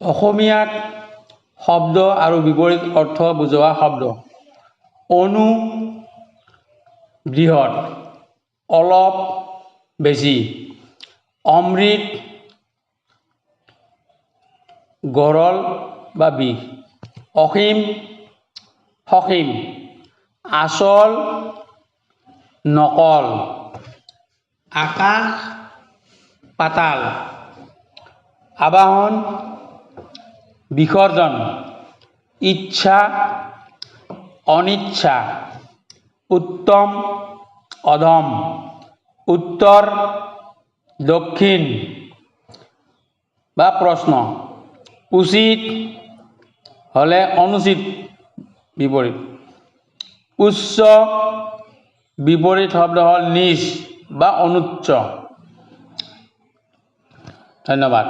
অসমীয়াত শব্দ আৰু বিপৰীত অৰ্থ বুজোৱা শব্দ। অনু বৃহৎ, অলপ বেছি। অমৃত গৰল বা বিষ। অসীম সসীম। আচল নকল। আকাশ পাতাল। আবাহন বিসৰ্জন। ইচ্ছা অনিচ্ছা। উত্তম অধম। উত্তৰ দক্ষিণ বা প্ৰশ্ন। উচিত হ'লে অনুচিত বিপৰীত। উচ্চ বিপৰীত শব্দ হ'ল নীচ বা অনুচ্চ। ধন্যবাদ।